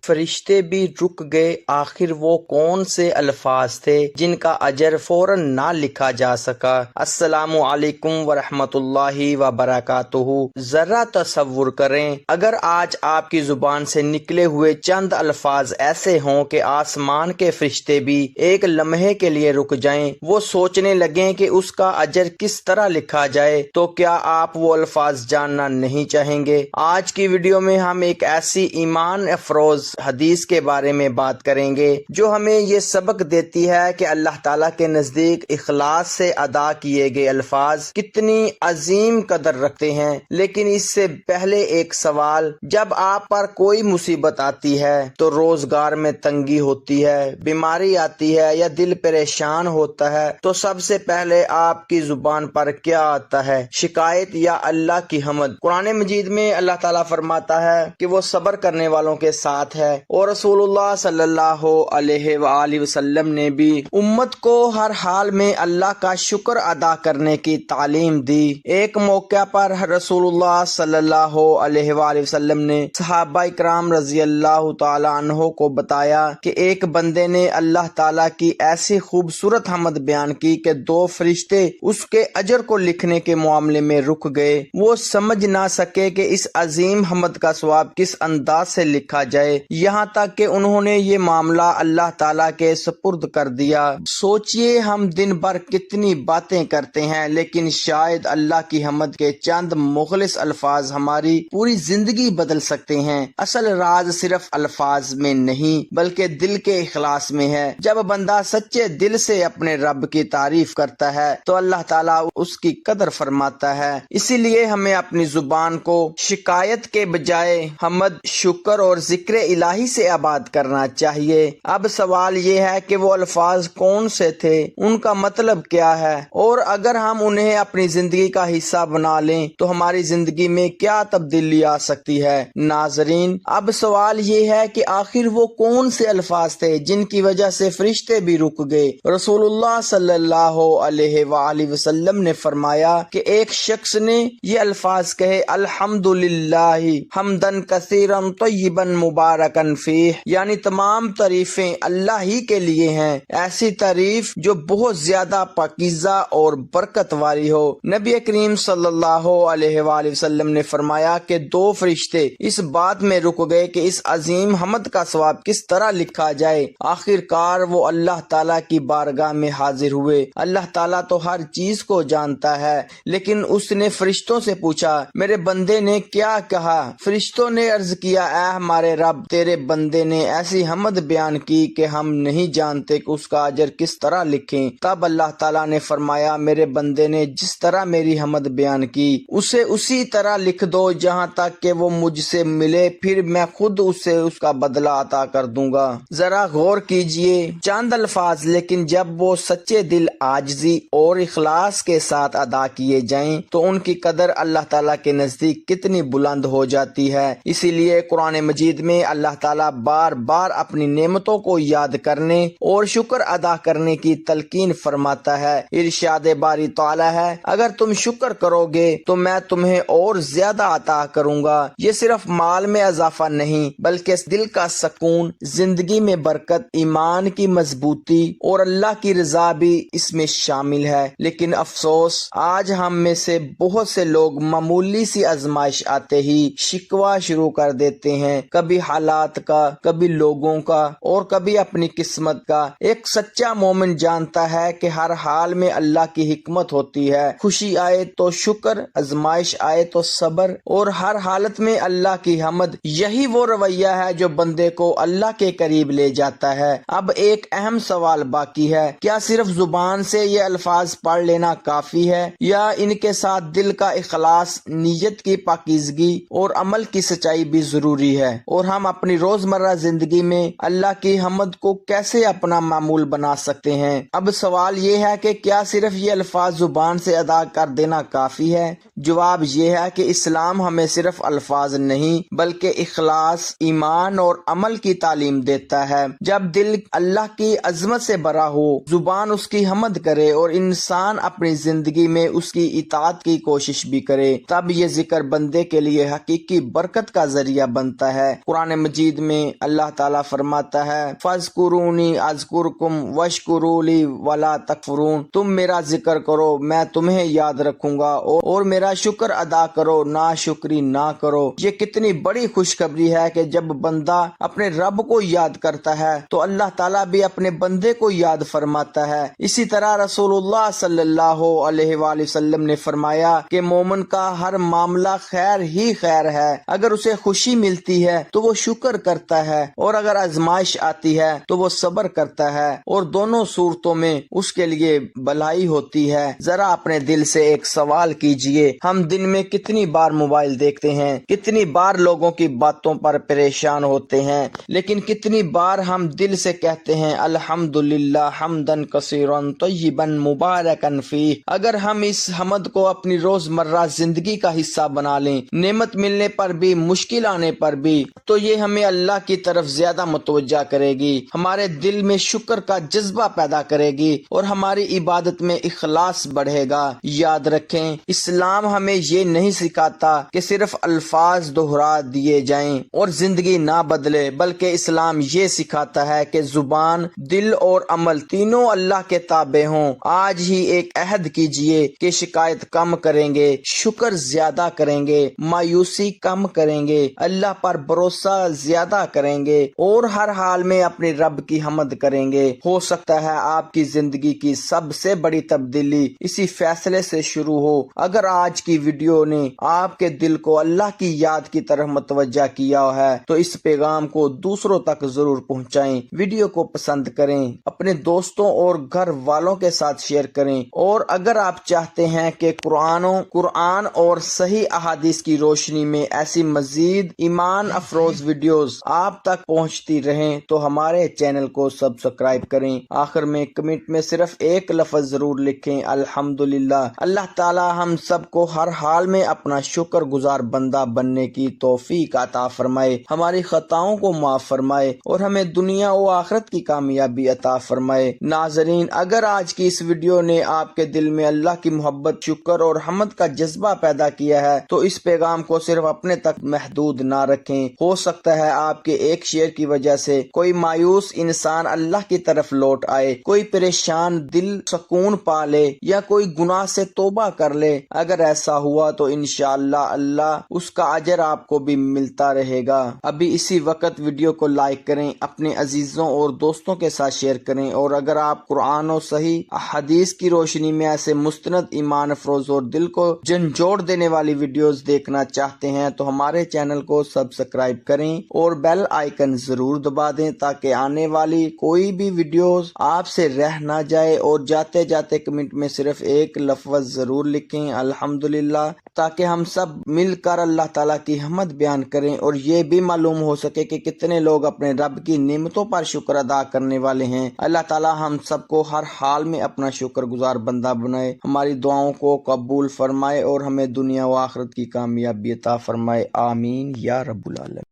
فرشتے بھی رک گئے، آخر وہ کون سے الفاظ تھے جن کا اجر فوراً نہ لکھا جا سکا؟ السلام علیکم ورحمۃ اللہ وبرکاتہ۔ ذرا تصور کریں اگر آج آپ کی زبان سے نکلے ہوئے چند الفاظ ایسے ہوں کہ آسمان کے فرشتے بھی ایک لمحے کے لیے رک جائیں، وہ سوچنے لگیں کہ اس کا اجر کس طرح لکھا جائے، تو کیا آپ وہ الفاظ جاننا نہیں چاہیں گے؟ آج کی ویڈیو میں ہم ایک ایسی ایمان افروز حدیث کے بارے میں بات کریں گے جو ہمیں یہ سبق دیتی ہے کہ اللہ تعالیٰ کے نزدیک اخلاص سے ادا کیے گئے الفاظ کتنی عظیم قدر رکھتے ہیں۔ لیکن اس سے پہلے ایک سوال، جب آپ پر کوئی مصیبت آتی ہے تو روزگار میں تنگی ہوتی ہے، بیماری آتی ہے یا دل پریشان ہوتا ہے، تو سب سے پہلے آپ کی زبان پر کیا آتا ہے؟ شکایت یا اللہ کی حمد؟ قرآن مجید میں اللہ تعالیٰ فرماتا ہے کہ وہ صبر کرنے والوں کے ساتھ ہے، اور رسول اللہ صلی اللہ علیہ وآلہ وسلم نے بھی امت کو ہر حال میں اللہ کا شکر ادا کرنے کی تعلیم دی۔ ایک موقع پر رسول اللہ صلی اللہ علیہ وآلہ وسلم نے صحابہ اکرام رضی اللہ تعالی عنہ کو بتایا کہ ایک بندے نے اللہ تعالیٰ کی ایسی خوبصورت حمد بیان کی کہ دو فرشتے اس کے اجر کو لکھنے کے معاملے میں رک گئے۔ وہ سمجھ نہ سکے کہ اس عظیم حمد کا ثواب کس انداز سے لکھا جائے، یہاں تک کہ انہوں نے یہ معاملہ اللہ تعالیٰ کے سپرد کر دیا۔ سوچئے ہم دن بھر کتنی باتیں کرتے ہیں، لیکن شاید اللہ کی حمد کے چند مخلص الفاظ ہماری پوری زندگی بدل سکتے ہیں۔ اصل راز صرف الفاظ میں نہیں بلکہ دل کے اخلاص میں ہے۔ جب بندہ سچے دل سے اپنے رب کی تعریف کرتا ہے تو اللہ تعالیٰ اس کی قدر فرماتا ہے۔ اسی لیے ہمیں اپنی زبان کو شکایت کے بجائے حمد، شکر اور ذکر الہی سے آباد کرنا چاہیے۔ اب سوال یہ ہے کہ وہ الفاظ کون سے تھے، ان کا مطلب کیا ہے، اور اگر ہم انہیں اپنی زندگی کا حصہ بنا لیں تو ہماری زندگی میں کیا تبدیلی آ سکتی ہے؟ ناظرین، اب سوال یہ ہے کہ آخر وہ کون سے الفاظ تھے جن کی وجہ سے فرشتے بھی رک گئے؟ رسول اللہ صلی اللہ علیہ وآلہ وسلم نے فرمایا کہ ایک شخص نے یہ الفاظ کہے، الحمدللہ حمدن کثیرا طیبا مبارکا فیہ، یعنی تمام تعریفیں اللہ ہی کے لیے ہیں، ایسی تعریف جو بہت زیادہ پاکیزہ اور برکت والی ہو۔ نبی کریم صلی اللہ علیہ وآلہ وسلم نے فرمایا کہ دو فرشتے اس بات میں رک گئے کہ اس عظیم حمد کا ثواب کس طرح لکھا جائے۔ آخر کار وہ اللہ تعالیٰ کی بارگاہ میں حاضر ہوئے۔ اللہ تعالیٰ تو ہر چیز کو جانتا ہے، لیکن اس نے فرشتوں سے پوچھا، میرے بندے نے کیا کہا؟ فرشتوں نے عرض کیا، اے ہمارے رب، تیرے بندے نے ایسی حمد بیان کی کہ ہم نہیں جانتے کہ اس کا اجر کس طرح لکھیں۔ تب اللہ تعالیٰ نے فرمایا، میرے بندے نے جس طرح میری حمد بیان کی اسے اسی طرح لکھ دو جہاں تک کہ وہ مجھ سے ملے، پھر میں خود اسے اس کا بدلہ عطا کر دوں گا۔ ذرا غور کیجئے، چند الفاظ، لیکن جب وہ سچے دل، عاجزی اور اخلاص کے ساتھ ادا کیے جائیں تو ان کی قدر اللہ تعالیٰ کے نزدیک کتنی بلند ہو جاتی ہے۔ اسی لیے قرآن مجید میں اللہ تعالیٰ بار بار اپنی نعمتوں کو یاد کرنے اور شکر ادا کرنے کی تلقین فرماتا ہے۔ ارشاد باری تعالیٰ ہے، اگر تم شکر کرو گے تو میں تمہیں اور زیادہ عطا کروں گا۔ یہ صرف مال میں اضافہ نہیں بلکہ دل کا سکون، زندگی میں برکت، ایمان کی مضبوطی اور اللہ کی رضا بھی اس میں شامل ہے۔ لیکن افسوس، آج ہم میں سے بہت سے لوگ معمولی سی آزمائش آتے ہی شکوہ شروع کر دیتے ہیں، کبھی حالات کا، کبھی لوگوں کا اور کبھی اپنی قسمت کا۔ ایک سچا مومن جانتا ہے کہ ہر حال میں اللہ کی حکمت ہوتی ہے، خوشی آئے تو شکر، آزمائش آئے تو صبر، اور ہر حالت میں اللہ کی حمد۔ یہی وہ رویہ ہے جو بندے کو اللہ کے قریب لے جاتا ہے۔ اب ایک اہم سوال باقی ہے، کیا صرف زبان سے یہ الفاظ پڑھ لینا کافی ہے، یا ان کے ساتھ دل کا اخلاص، نیت کی پاکیزگی اور عمل کی سچائی بھی ضروری ہے؟ اور ہم اپنی روزمرہ زندگی میں اللہ کی حمد کو کیسے اپنا معمول بنا سکتے ہیں؟ اب سوال یہ ہے کہ کیا صرف یہ الفاظ زبان سے ادا کر دینا کافی ہے؟ جواب یہ ہے کہ اسلام ہمیں صرف الفاظ نہیں بلکہ اخلاص، ایمان اور عمل کی تعلیم دیتا ہے۔ جب دل اللہ کی عظمت سے بھرا ہو، زبان اس کی حمد کرے اور انسان اپنی زندگی میں اس کی اطاعت کی کوشش بھی کرے، تب یہ ذکر بندے کے لیے حقیقی برکت کا ذریعہ بنتا ہے۔ قرآن مجید میں اللہ تعالیٰ فرماتا ہے فَاذْكُرُونِي أَذْكُرْكُمْ وَاشْكُرُوا لِي وَلَا تَكْفُرُونَ، تم میرا ذکر کرو میں تمہیں یاد رکھوں گا اور میرا شکر ادا کرو ناشکری نہ کرو۔ یہ کتنی بڑی خوشخبری ہے کہ جب بندہ اپنے رب کو یاد کرتا ہے تو اللہ تعالیٰ بھی اپنے بندے کو یاد فرماتا ہے۔ اسی طرح رسول اللہ صلی اللہ علیہ وآلہ وسلم نے فرمایا کہ مومن کا ہر معاملہ خیر ہی خیر ہے، اگر اسے خوشی ملتی ہے تو وہ شکر کرتا ہے اور اگر آزمائش آتی ہے تو وہ صبر کرتا ہے، اور دونوں صورتوں میں اس کے لیے بھلائی ہوتی ہے۔ ذرا اپنے دل سے ایک سوال کیجئے، ہم دن میں کتنی بار موبائل دیکھتے ہیں، کتنی بار لوگوں کی باتوں پر پریشان ہوتے ہیں، لیکن کتنی بار ہم دل سے کہتے ہیں الحمدللہ حمدن کثیرن طیبن مبارکن فیہ۔ اگر ہم اس حمد کو اپنی روزمرہ زندگی کا حصہ بنا لیں، نعمت ملنے پر بھی مشکل آنے پر بھی، تو یہ ہمیں اللہ کی طرف زیادہ متوجہ کرے گی، ہمارے دل میں شکر کا جذبہ پیدا کرے گی اور ہماری عبادت میں اخلاص بڑھے گا۔ یاد رکھیں اسلام ہمیں یہ نہیں سکھاتا کہ صرف الفاظ دہرا دیے جائیں اور زندگی نہ بدلے، بلکہ اسلام یہ سکھاتا ہے کہ زبان، دل اور عمل تینوں اللہ کے تابع ہوں۔ آج ہی ایک عہد کیجئے کہ شکایت کم کریں گے، شکر زیادہ کریں گے، مایوسی کم کریں گے، اللہ پر بھروسہ زیادہ کریں گے اور ہر حال میں اپنے رب کی حمد کریں گے۔ ہو سکتا ہے آپ کی زندگی کی سب سے بڑی تبدیلی اسی فیصلے سے شروع ہو۔ اگر آج کی ویڈیو نے آپ کے دل کو اللہ کی یاد کی طرف متوجہ کیا ہے تو اس پیغام کو دوسروں تک ضرور پہنچائیں، ویڈیو کو پسند کریں، اپنے دوستوں اور گھر والوں کے ساتھ شیئر کریں، اور اگر آپ چاہتے ہیں کہ قرآن اور صحیح احادیث کی روشنی میں ایسی مزید ایمان افروز ویڈیوز آپ تک پہنچتی رہیں تو ہمارے چینل کو سبسکرائب کریں۔ آخر میں کمنٹ میں صرف ایک لفظ ضرور لکھیں الحمدللہ۔ اللہ تعالی ہم سب کو ہر حال میں اپنا شکر گزار بندہ بننے کی توفیق عطا فرمائے، ہماری خطاؤں کو معاف فرمائے اور ہمیں دنیا و آخرت کی کامیابی عطا فرمائے۔ ناظرین، اگر آج کی اس ویڈیو نے آپ کے دل میں اللہ کی محبت، شکر اور حمد کا جذبہ پیدا کیا ہے تو اس پیغام کو صرف اپنے تک محدود نہ رکھیں۔ ہو سکتا ہے آپ کے ایک شیئر کی وجہ سے کوئی مایوس انسان اللہ کی طرف لوٹ آئے، کوئی پریشان دل سکون پا لے یا کوئی گناہ سے توبہ کر لے۔ اگر ایسا ہوا تو انشاءاللہ اللہ اس کا اجر آپ کو بھی ملتا رہے گا۔ ابھی اسی وقت ویڈیو کو لائک کریں، اپنے عزیزوں اور دوستوں کے ساتھ شیئر کریں، اور اگر آپ قرآن و صحیح احادیث کی روشنی میں ایسے مستند ایمان افروز اور دل کو جھنجھوڑ دینے والی ویڈیوز دیکھنا چاہتے ہیں تو ہمارے چینل کو سبسکرائب کریں اور بیل آئیکن ضرور دبا دیں تاکہ آنے والی کوئی بھی ویڈیوز آپ سے رہ نہ جائے، اور جاتے جاتے کمنٹ میں صرف ایک لفظ ضرور لکھیں الحمدللہ، تاکہ ہم سب مل کر اللہ تعالیٰ کی حمد بیان کریں اور یہ بھی معلوم ہو سکے کہ کتنے لوگ اپنے رب کی نعمتوں پر شکر ادا کرنے والے ہیں۔ اللہ تعالیٰ ہم سب کو ہر حال میں اپنا شکر گزار بندہ بنائے، ہماری دعاؤں کو قبول فرمائے اور ہمیں دنیا و آخرت کی کامیابی عطا فرمائے، آمین یا رب العالمین۔